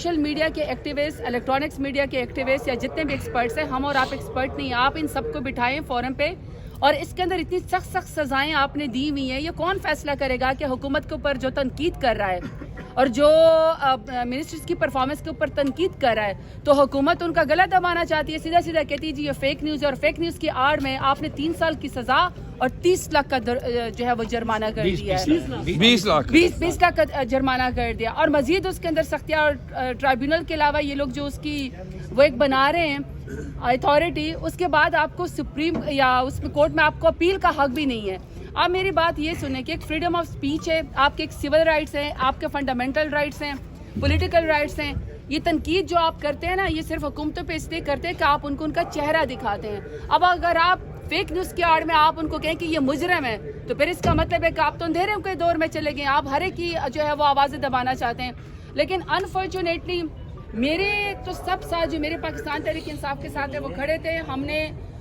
Social media के activist, electronics media के activist या जितने भी एक्सपर्ट्स हैं, हम और आप एक्सपर्ट नहीं, आप इन सबको बिठाएं फोरम पे और इसके अंदर इतनी सख्त सख्त सजाएं आपने दी हुई हैं। ये कौन फैसला करेगा कि हुकूमत के ऊपर जो तनकीद कर रहा है और जो मिनिस्टर्स की परफॉर्मेंस के ऊपर तनकीद कर रहा है, तो हुकूमत उनका गला दबाना चाहती है, सीधा सीधा कहती है जी ये फेक न्यूज़ है। और फेक न्यूज़ की आड़ में आपने 3 साल की सज़ा और 30 लाख का जो है वो जुर्माना कर दिया है। 20 लाख का जुर्माना कर दिया। और मजीद उसके अंदर सख्तियाँ और ट्राइब्यूनल के अलावा ये लोग जो उसकी वो एक बना रहे हैं अथॉरिटी, उसके बाद आपको सुप्रीम या उसमें कोर्ट में आपको अपील का हक भी नहीं है। आप मेरी बात ये सुने कि एक फ्रीडम ऑफ स्पीच है, आपके एक सिविल राइट्स हैं, आपके फंडामेंटल राइट्स हैं, पॉलिटिकल राइट्स हैं। ये तनकीद जो आप करते हैं ना, ये सिर्फ हुकूमतों पे इसलिए करते हैं कि आप उनको उनका चेहरा दिखाते हैं। अब अगर आप फेक न्यूज़ की आड़ में आप उनको कहें कि ये मुजरम है, तो फिर इसका मतलब है कि आप तो अंधेरे के दौर में चले गए, आप हर एक की जो है वो आवाज़ें दबाना चाहते हैं। लेकिन अनफॉर्चुनेटली मेरे तो सब साथ जो मेरे पाकिस्तान तहरीक इंसाफ के साथ है वो खड़े थे। हमने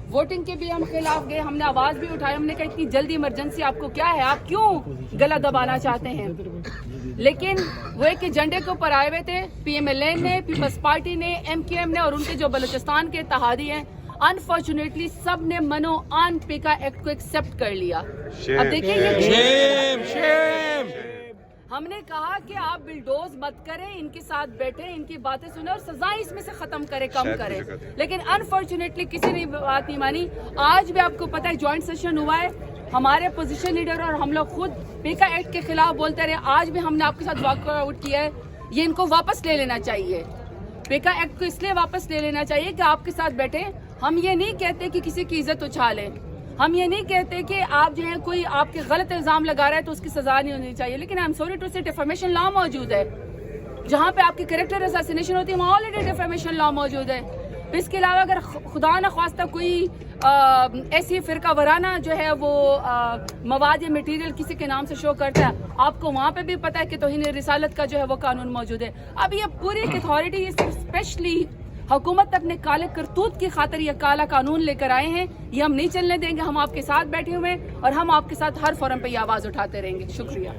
वोटिंग के भी हम खिलाफ गए, हमने आवाज़ भी उठाई, हमने कहा इतनी जल्दी इमरजेंसी आपको क्या है, आप क्यों गला दबाना चाहते हैं। लेकिन वो एक एजेंडे के ऊपर आए हुए थे, PMLN ने, पीपल्स पार्टी ने, MQM ने और उनके जो बलूचिस्तान के इत्तेहादी हैं, अनफॉर्चुनेटली सब ने मनो आन पेका एक्ट को एक्सेप्ट कर लिया। अब देखिए हमने कहा कि आप बिल्डोज मत करें, इनके साथ बैठे, इनकी बातें सुने और सजाएं इसमें से खत्म करें, कम करें। लेकिन अनफॉर्चुनेटली किसी ने बात नहीं मानी। आज भी आपको पता है जॉइंट सेशन हुआ है, हमारे अपोजिशन लीडर और हम लोग खुद पेका एक्ट के खिलाफ बोलते रहे। आज भी हमने आपके साथ वॉकआउट किया है। ये इनको वापस ले लेना चाहिए, पेका एक्ट को इसलिए वापस ले लेना चाहिए कि आपके साथ बैठे। हम ये नहीं कहते कि किसी की इज्जत उछालें, हम ये नहीं कहते कि आप जो है कोई आपके गलत इल्जाम लगा रहा है तो उसकी सजा नहीं होनी चाहिए। लेकिन आई एम सॉरी टू से डिफेमेशन लॉ मौजूद है, जहाँ पे आपकी कैरेक्टर असैसिनेशन होती है वहाँ ऑलरेडी डिफेमेशन लॉ मौजूद है। इसके अलावा अगर खुदा न ख्वास्ता कोई ऐसी फिरका वराना जो है वो मवाद या मटेरियल किसी के नाम से शो करता है, आपको वहाँ पे भी पता है कि तौहीन रिसालत का जो है वो कानून मौजूद है। अब ये पूरी अथॉरिटी स्पेशली हुकूमत अपने काले करतूत की खातिर ये काला कानून लेकर आए हैं, ये हम नहीं चलने देंगे। हम आपके साथ बैठे हुए हैं और हम आपके साथ हर फोरम पे ये आवाज़ उठाते रहेंगे। शुक्रिया।